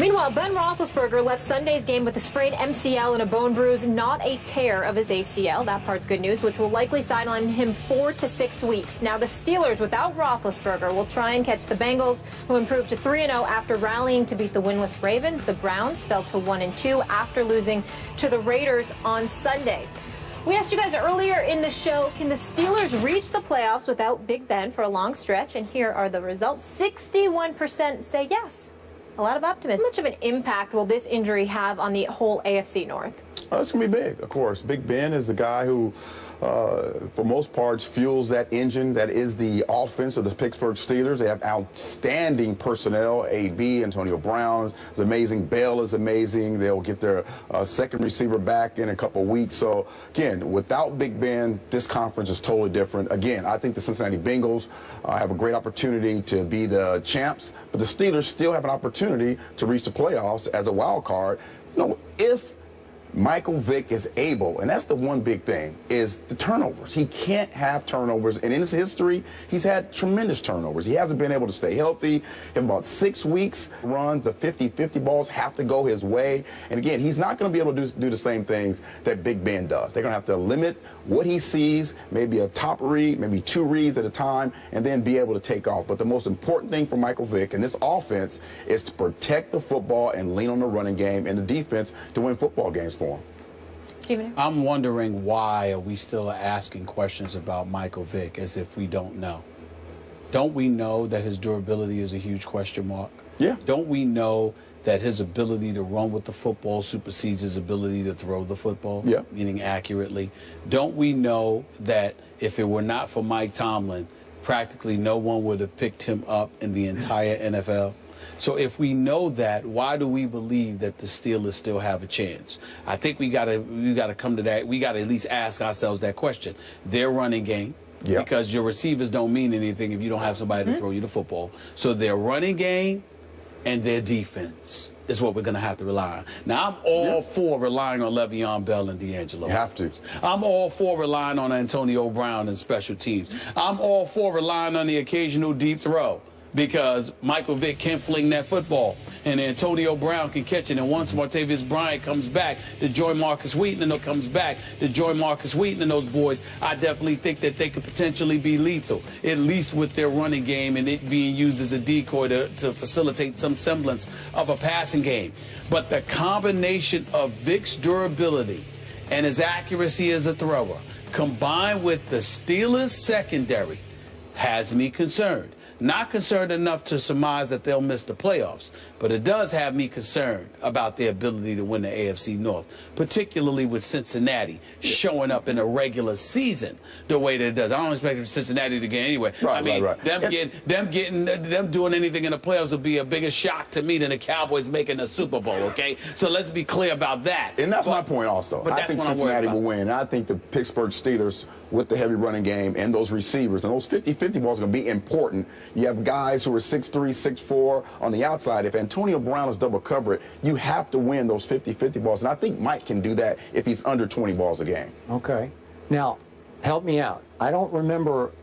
Meanwhile, Ben Roethlisberger left Sunday's game with a sprained MCL and a bone bruise, not a tear of his ACL. That part's good news, which will likely sideline him 4 to 6 weeks. Now, the Steelers, without Roethlisberger, will try and catch the Bengals, who improved to 3-0 after rallying to beat the winless Ravens. The Browns fell to 1-2 after losing to the Raiders on Sunday. We asked you guys earlier in the show, can the Steelers reach the playoffs without Big Ben for a long stretch? And here are the results. 61% say yes. A lot of optimism. How much of an impact will this injury have on the whole AFC North? It's going to be big, of course. Big Ben is the guy who, for most parts, fuels that engine that is the offense of the Pittsburgh Steelers. They have outstanding personnel. AB, Antonio Brown is amazing. Bell is amazing. They'll get their second receiver back in a couple of weeks. So, again, without Big Ben, this conference is totally different. Again, I think the Cincinnati Bengals have a great opportunity to be the champs, but the Steelers still have an opportunity to reach the playoffs as a wild card. You know, if Michael Vick is able, and that's the one big thing, is the turnovers. He can't have turnovers, and in his history, he's had tremendous turnovers. He hasn't been able to stay healthy. In about 6 weeks, run the 50-50 balls have to go his way. And again, he's not going to be able to do the same things that Big Ben does. They're going to have to limit what he sees, maybe a top read, maybe 2 reads at a time, and then be able to take off. But the most important thing for Michael Vick and this offense is to protect the football and lean on the running game and the defense to win football games for him. Stephen? I'm wondering, why are we still asking questions about Michael Vick as if we don't know? Don't we know that his durability is a huge question mark? Yeah. Don't we know that his ability to run with the football supersedes his ability to throw the football, yeah, meaning accurately? Don't we know that if it were not for Mike Tomlin, practically no one would have picked him up in the entire NFL? So if we know that, why do we believe that the Steelers still have a chance? I think we gotta come to that. We gotta at least ask ourselves that question. Their running game, because your receivers don't mean anything if you don't have somebody to throw you the football. So their running game and their defense is what we're going to have to rely on. Now, I'm all for relying on Le'Veon Bell and D'Angelo. You have to. I'm all for relying on Antonio Brown and special teams. I'm all for relying on the occasional deep throw, because Michael Vick can fling that football, and Antonio Brown can catch it. And once Martavis Bryant comes back, the Joy Marcus Wheaton and comes back, the Joy Marcus Wheaton and those boys, I definitely think that they could potentially be lethal, at least with their running game and it being used as a decoy to facilitate some semblance of a passing game. But the combination of Vick's durability and his accuracy as a thrower, combined with the Steelers' secondary, has me concerned. Not concerned enough to surmise that they'll miss the playoffs, but it does have me concerned about their ability to win the AFC North, particularly with Cincinnati showing up in a regular season the way that it does. I don't expect Cincinnati to get anywhere. Right, I mean, right. them doing anything in the playoffs would be a bigger shock to me than the Cowboys making a Super Bowl. Okay, so let's be clear about that. And that's my point also. I think Cincinnati will win. And I think the Pittsburgh Steelers, with the heavy running game and those receivers, and those 50-50 balls are going to be important. You have guys who are 6'3", 6'4" on the outside. If Antonio Brown is double covered, you have to win those 50-50 balls. And I think Mike can do that if he's under 20 balls a game. Okay. Now, help me out. I don't remember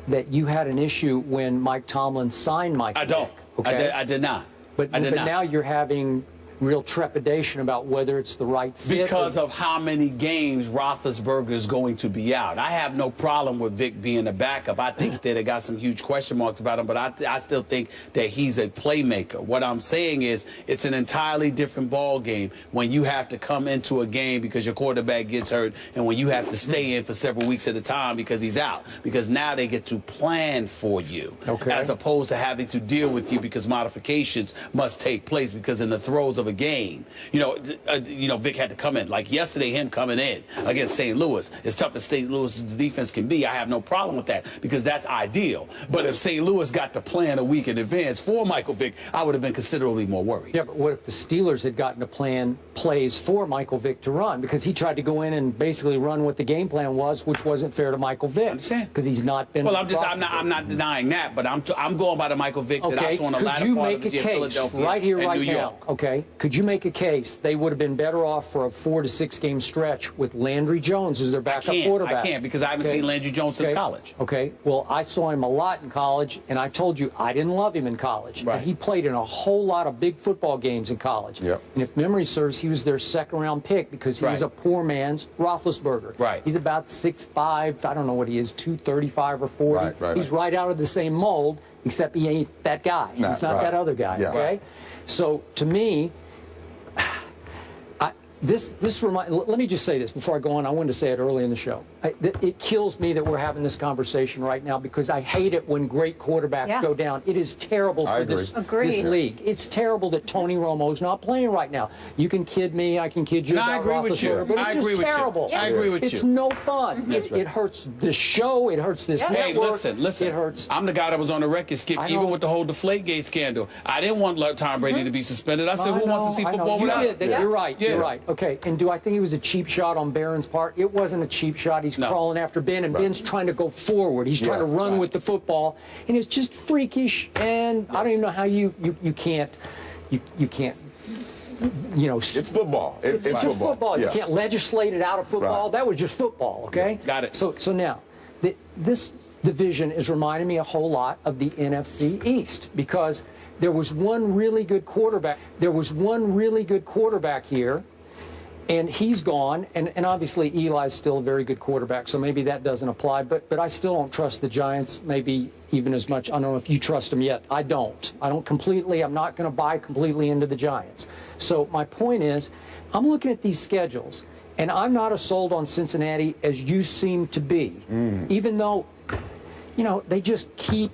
that you had an issue when Mike Tomlin signed Mike. I don't. Okay? I did not. But now you're having real trepidation about whether it's the right fit. Because of how many games Roethlisberger is going to be out. I have no problem with Vic being a backup. I think that they got some huge question marks about him, but I still think that he's a playmaker. What I'm saying is it's an entirely different ball game when you have to come into a game because your quarterback gets hurt, and when you have to stay in for several weeks at a time because he's out. Because now they get to plan for you, as opposed to having to deal with you because modifications must take place, because in the throes of a game, Vic had to come in. Like yesterday, him coming in against St. Louis, as tough as St. Louis' defense can be, I have no problem with that because that's ideal. But if St. Louis got to plan a week in advance for Michael Vick, I would have been considerably more worried. Yeah, but what if the Steelers had gotten to plan plays for Michael Vick to run? Because he tried to go in and basically run what the game plan was, which wasn't fair to Michael Vick. Because he's not been. Well, I'm not denying that, but I'm going by the Michael Vick that I saw on the latter part of his year, Philadelphia right here, and right New now. York. Okay. could you make a case they would have been better off for a 4 to 6 game stretch with Landry Jones as their backup quarterback? I can't because I haven't seen Landry Jones since college. Okay. Well, I saw him a lot in college, and I told you I didn't love him in college. Right. And he played in a whole lot of big football games in college. Yep. And if memory serves, he was their second-round pick because he was a poor man's Roethlisberger. Right. He's about 6'5", I don't know what he is, 235 or 40. He's right out of the same mold, except he ain't that guy. He's not that other guy, okay? So, to me, let me just say this before I go on. I wanted to say it early in the show. It kills me that we're having this conversation right now because I hate it when great quarterbacks go down. It is terrible for this league. It's terrible that Tony Romo's not playing right now. You can kid me, I can kid you about Roethlisberger, but it's just terrible. I agree with you. It's no fun. It hurts the show. It hurts this network. Hey, listen. It hurts. I'm the guy that was on the record, Skip, even with the whole Deflategate scandal. I didn't want Tom Brady to be suspended. I said, who wants to see football without? You're right. You're right. Okay. And do I think it was a cheap shot on Barron's part? It wasn't a cheap shot. He's crawling after Ben, and Ben's trying to go forward. He's trying to run with the football, and it's just freakish. And I don't even know how you can't. It's football. It's just football. You can't legislate it out of football. That was just football. Okay. Got it. So now, this division is reminding me a whole lot of the NFC East because there was one really good quarterback. Here. And he's gone, and obviously Eli's still a very good quarterback, so maybe that doesn't apply. But I still don't trust the Giants, maybe even as much. I don't know if you trust them yet. I don't. I don't completely. I'm not going to buy completely into the Giants. So my point is, I'm looking at these schedules, and I'm not as sold on Cincinnati as you seem to be, even though, they just keep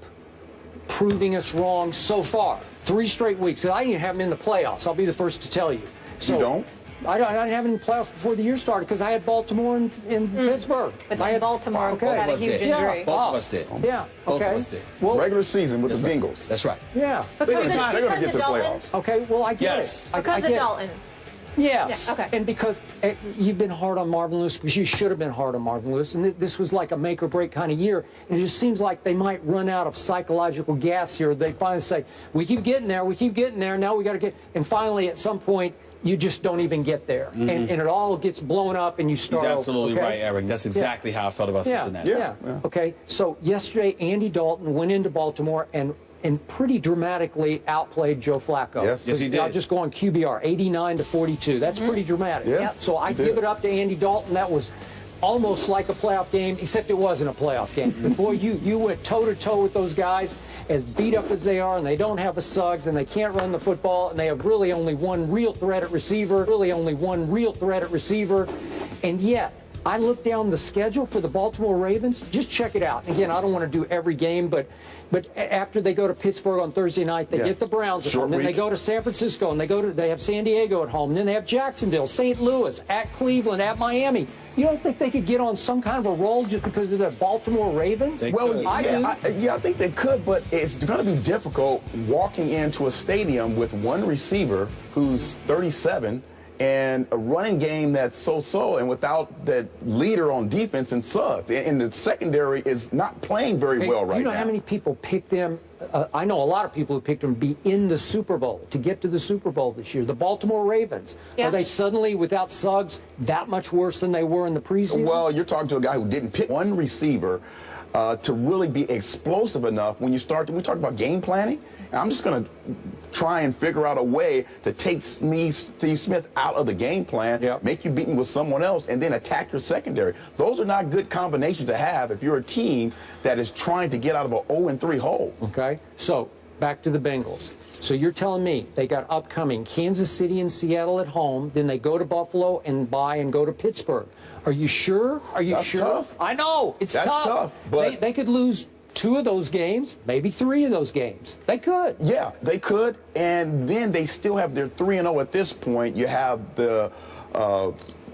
proving us wrong so far. 3 straight weeks. I didn't have them in the playoffs. I'll be the first to tell you. So, you don't? I didn't have any playoffs before the year started because I had Baltimore in Pittsburgh. But I had Baltimore had a huge injury. Both of us did. Yeah. Both of us did. Well, regular season with the Bengals. That's right. Yeah. They're going to get to the playoffs. Okay. Well, I get it. Because of Dalton. Yes. Yeah, okay. And because you've been hard on Marvin Lewis, because you should have been hard on Marvin Lewis, and this was like a make or break kind of year, and it just seems like they might run out of psychological gas here. They finally say, we keep getting there, now we got to get, and finally at some point, you just don't even get there. And it all gets blown up and you start He's absolutely over, okay? right, Eric. That's exactly how I felt about Cincinnati. Yeah. Okay. So yesterday, Andy Dalton went into Baltimore and pretty dramatically outplayed Joe Flacco. Yes he did. I'll just go on QBR, 89-42. That's pretty dramatic. Yeah, so I give it up to Andy Dalton. That was almost like a playoff game, except it wasn't a playoff game. But boy, you went toe-to-toe with those guys, as beat up as they are, and they don't have a Suggs, and they can't run the football, and they have really only one real threat at receiver, and yet, I look down the schedule for the Baltimore Ravens. Just check it out. Again, I don't want to do every game, but after they go to Pittsburgh on Thursday night, they get the Browns at home. Then they go to San Francisco, and they have San Diego at home. And then they have Jacksonville, St. Louis, at Cleveland, at Miami. You don't think they could get on some kind of a roll just because of the Baltimore Ravens? I think they could, but it's going to be difficult walking into a stadium with one receiver who's 37 and a running game that's so-so, and without that leader on defense and Suggs. And the secondary is not playing very well right now. You know how many people picked them? I know a lot of people who picked them to be in the Super Bowl, to get to the Super Bowl this year. The Baltimore Ravens. Are they suddenly, without Suggs, that much worse than they were in the preseason? Well, you're talking to a guy who didn't pick one receiver to really be explosive enough when we talk about game planning. And I'm just going to try and figure out a way to take Steve Smith out of the game plan, make you beaten with someone else, and then attack your secondary. Those are not good combinations to have if you're a team that is trying to get out of an 0-3 hole. Okay, so back to the Bengals. So you're telling me they got upcoming Kansas City and Seattle at home, then they go to Buffalo and bye and go to Pittsburgh. Are you sure? That's tough. I know, it's tough. That's tough, but they could lose 2 of those games, maybe 3 of those games. They could. Yeah, they could, and then they still have their 3-0 at this point. You have the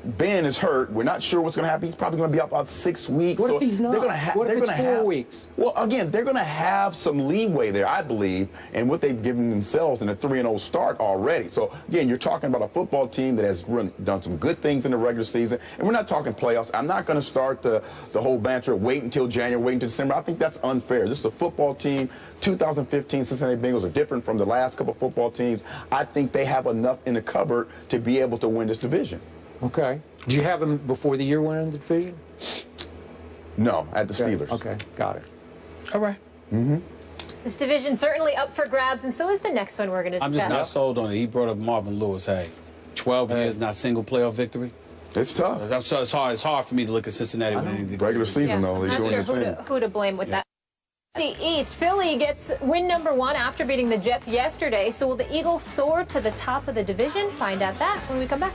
Ben is hurt. We're not sure what's going to happen. He's probably going to be out about 6 weeks. What if he's not? What if it's 4 weeks? Well, again, they're going to have some leeway there, I believe, in what they've given themselves in a 3-0 start already. So, again, you're talking about a football team that has done some good things in the regular season, and we're not talking playoffs. I'm not going to start the whole banter, wait until January, wait until December. I think that's unfair. This is a football team. 2015 Cincinnati Bengals are different from the last couple of football teams. I think they have enough in the cupboard to be able to win this division. Okay. Did you have them before the year went in the division? No, at the Steelers. Okay, got it. All right. This division certainly up for grabs, and so is the next one we're going to discuss. I'm just not sold on it. He brought up Marvin Lewis. Hey, 12 years, not single playoff victory. It's tough. It's hard for me to look at Cincinnati winning the regular season, though. I'm They're doing not sure their thing. who to blame with that. The East, Philly gets win number 1 after beating the Jets yesterday. So will the Eagles soar to the top of the division? Find out that when we come back.